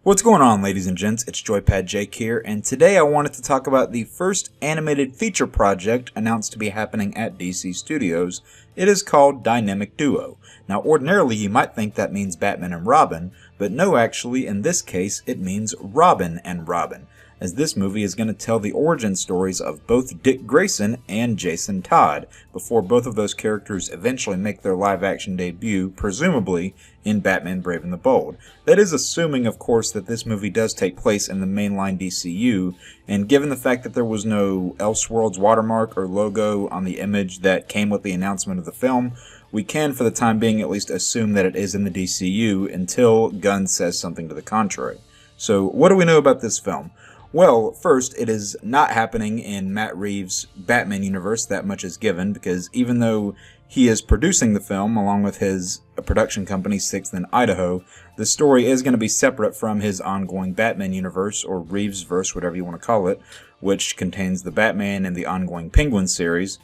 What's going on, ladies and gents? It's JoypadJake here, and today I wanted to talk about the first animated feature project announced to be happening at DC Studios. It is called Dynamic Duo. Now, ordinarily you might think that means Batman and Robin, but no, actually, in this case, it means Robin and Robin, as this movie is going to tell the origin stories of both Dick Grayson and Jason Todd, before both of those characters eventually make their live-action debut, presumably in Batman Brave and the Bold. That is assuming, of course, that this movie does take place in the mainline DCU, and given the fact that there was no Elseworlds watermark or logo on the image that came with the announcement of the film, we can, for the time being, at least assume that it is in the DCU until Gunn says something to the contrary. So, what do we know about this film? Well, first, it is not happening in Matt Reeves' Batman universe, that much is given, because even though he is producing the film along with his production company, 6th in Idaho, the story is going to be separate from his ongoing Batman universe, or Reeves-verse, whatever you want to call it, which contains the Batman and the ongoing Penguin series.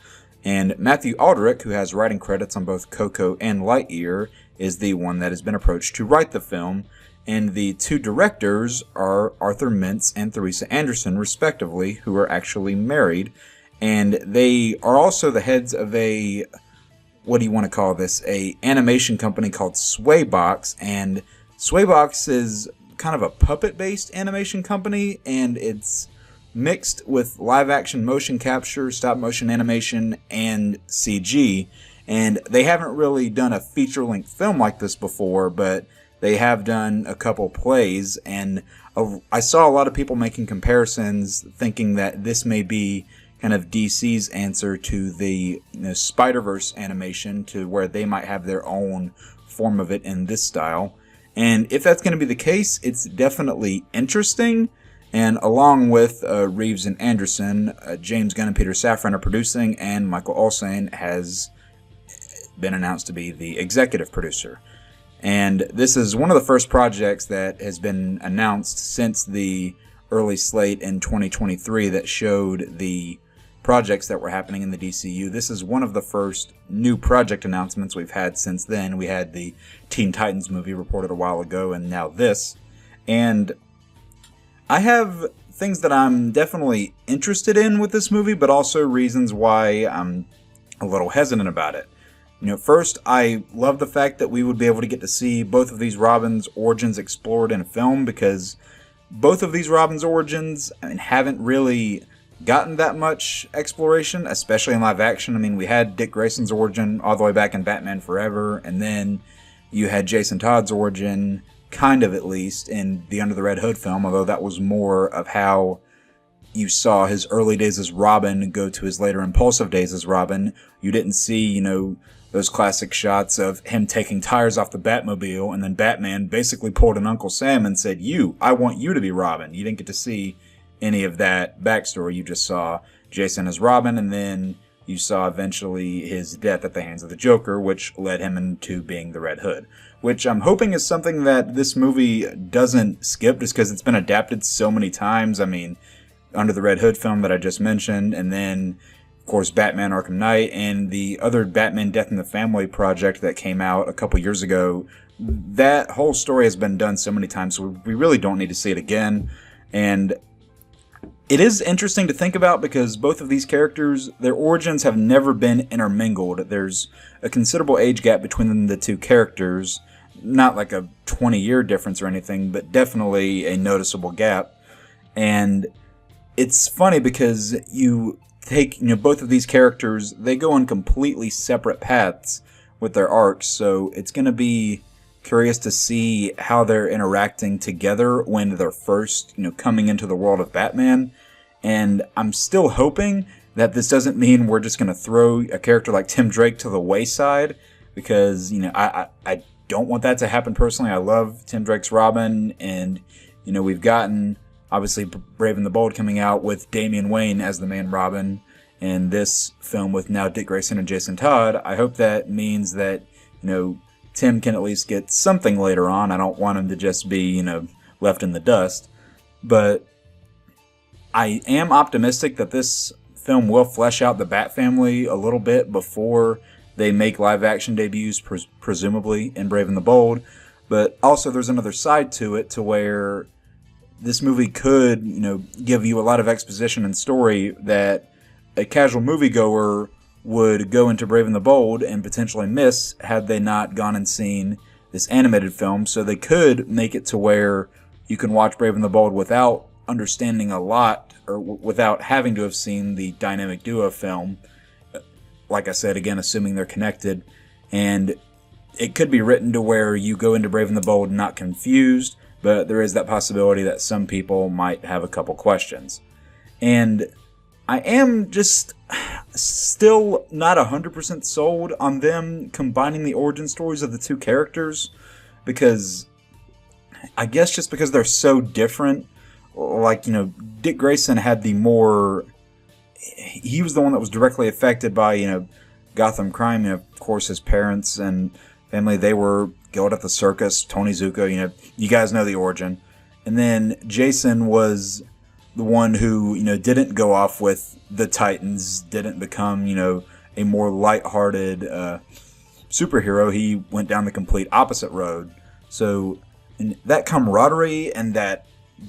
And Matthew Aldrich, who has writing credits on both Coco and Lightyear, is the one that has been approached to write the film. And the two directors are Arthur Mintz and Theresa Anderson, respectively, who are actually married. And they are also the heads of a, what do you want to call this, a animation company called Swaybox. And Swaybox is kind of a puppet-based animation company, and it's mixed with live-action motion capture, stop-motion animation, and CG. And they haven't really done a feature-length film like this before, but they have done a couple plays, and I saw a lot of people making comparisons, thinking that this may be kind of DC's answer to the Spider-Verse animation, to where they might have their own form of it in this style. And if that's going to be the case, it's definitely interesting. And along with Reeves and Anderson, James Gunn and Peter Safran are producing, and Michael Olsen has been announced to be the executive producer. And this is one of the first projects that has been announced since the early slate in 2023 that showed the projects that were happening in the DCU. This is one of the first new project announcements we've had since then. We had the Teen Titans movie reported a while ago, and now this. And I have things that I'm definitely interested in with this movie, but also reasons why I'm a little hesitant about it. First, I love the fact that we would be able to get to see both of these Robins' origins explored in a film, because both of these Robins' origins haven't really gotten that much exploration, especially in live action. We had Dick Grayson's origin all the way back in Batman Forever, and then you had Jason Todd's origin, kind of at least, in the Under the Red Hood film, although that was more of how you saw his early days as Robin go to his later impulsive days as Robin. You didn't see, those classic shots of him taking tires off the Batmobile, and then Batman basically pulled an Uncle Sam and said, I want you to be Robin. You didn't get to see any of that backstory. You just saw Jason as Robin, and then you saw eventually his death at the hands of the Joker, which led him into being the Red Hood, which I'm hoping is something that this movie doesn't skip, just because it's been adapted so many times. Under the Red Hood film that I just mentioned, and then, of course, Batman Arkham Knight, and the other Batman Death in the Family project that came out a couple years ago. That whole story has been done so many times, so we really don't need to see it again. And it is interesting to think about, because both of these characters, their origins have never been intermingled. There's a considerable age gap between the two characters, not like a 20-year difference or anything, but definitely a noticeable gap. And it's funny because you take, both of these characters, they go on completely separate paths with their arcs, so it's going to be curious to see how they're interacting together when they're first, coming into the world of Batman. And I'm still hoping that this doesn't mean we're just going to throw a character like Tim Drake to the wayside, because, I don't want that to happen personally. I love Tim Drake's Robin, and, we've gotten, obviously, Brave and the Bold coming out with Damian Wayne as the main Robin, and this film with now Dick Grayson and Jason Todd. I hope that means that, Tim can at least get something later on. I don't want him to just be, left in the dust. But I am optimistic that this film will flesh out the Bat family a little bit before they make live-action debuts, presumably in Brave and the Bold. But also there's another side to it to where this movie could, give you a lot of exposition and story that a casual moviegoer would go into Brave and the Bold and potentially miss had they not gone and seen this animated film. So they could make it to where you can watch Brave and the Bold without understanding a lot, or without having to have seen the Dynamic Duo film. Like I said, again, assuming they're connected. And it could be written to where you go into Brave and the Bold not confused, but there is that possibility that some people might have a couple questions. And I am just still not 100% sold on them combining the origin stories of the two characters, because I guess just because they're so different. Like, Dick Grayson had the more... He was the one that was directly affected by, Gotham crime. Of course, his parents and family, they were killed at the circus. Tony Zuko, you guys know the origin. And then Jason was the one who, didn't go off with the Titans, didn't become, a more lighthearted superhero. He went down the complete opposite road. So that camaraderie and that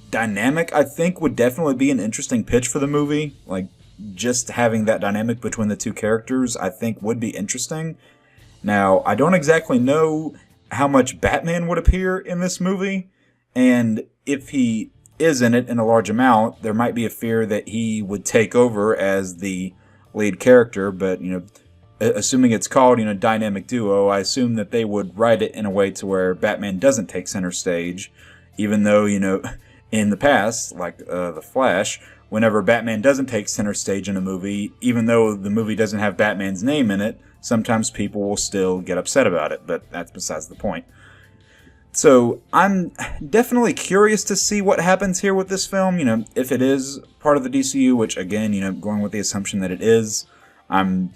dynamic, I think, would definitely be an interesting pitch for the movie. Like, just having that dynamic between the two characters, I think, would be interesting. Now, I don't exactly know how much Batman would appear in this movie, and if he is in it in a large amount, there might be a fear that he would take over as the lead character. But, assuming it's called, Dynamic Duo, I assume that they would write it in a way to where Batman doesn't take center stage, even though, in the past, like The Flash, whenever Batman doesn't take center stage in a movie, even though the movie doesn't have Batman's name in it, sometimes people will still get upset about it, but that's besides the point. So I'm definitely curious to see what happens here with this film, if it is part of the DCU, which again, going with the assumption that it is, I'm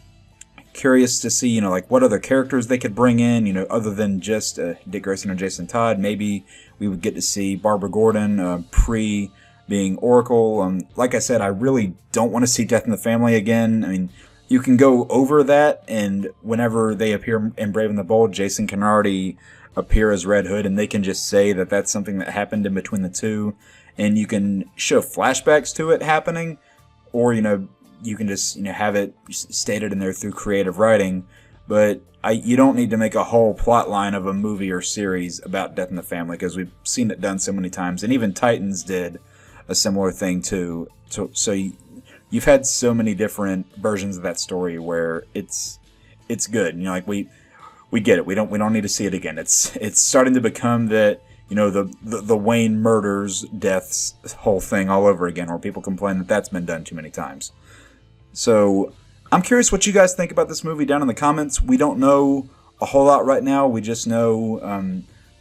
curious to see, like what other characters they could bring in, other than just Dick Grayson or Jason Todd. Maybe we would get to see Barbara Gordon being Oracle. Like I said, I really don't want to see Death in the Family again. I mean, you can go over that, and whenever they appear in Brave and the Bold, Jason can already appear as Red Hood, and they can just say that that's something that happened in between the two, and you can show flashbacks to it happening, or, you can just, have it stated in there through creative writing, but you don't need to make a whole plot line of a movie or series about Death in the Family, because we've seen it done so many times, and even Titans did a similar thing too. So you've had so many different versions of that story where it's good. Like we get it. We don't need to see it again. It's starting to become that, the Wayne murders, deaths whole thing all over again, where people complain that that's been done too many times. So I'm curious what you guys think about this movie down in the comments. We don't know a whole lot right now. We just know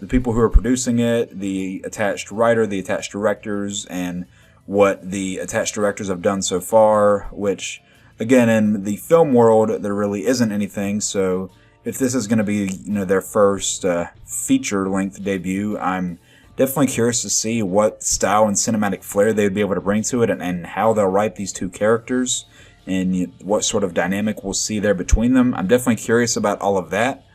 the people who are producing it, the attached writer, the attached directors, and what the attached directors have done so far, which, again, in the film world, there really isn't anything. So if this is going to be, their first feature-length debut, I'm definitely curious to see what style and cinematic flair they would be able to bring to it, and how they'll write these two characters, and what sort of dynamic we'll see there between them. I'm definitely curious about all of that.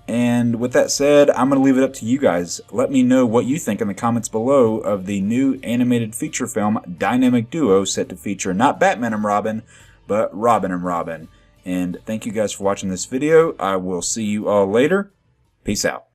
And with that said, I'm going to leave it up to you guys. Let me know what you think in the comments below of the new animated feature film Dynamic Duo, set to feature not Batman and Robin, but Robin and Robin. And thank you guys for watching this video. I will see you all later. Peace out.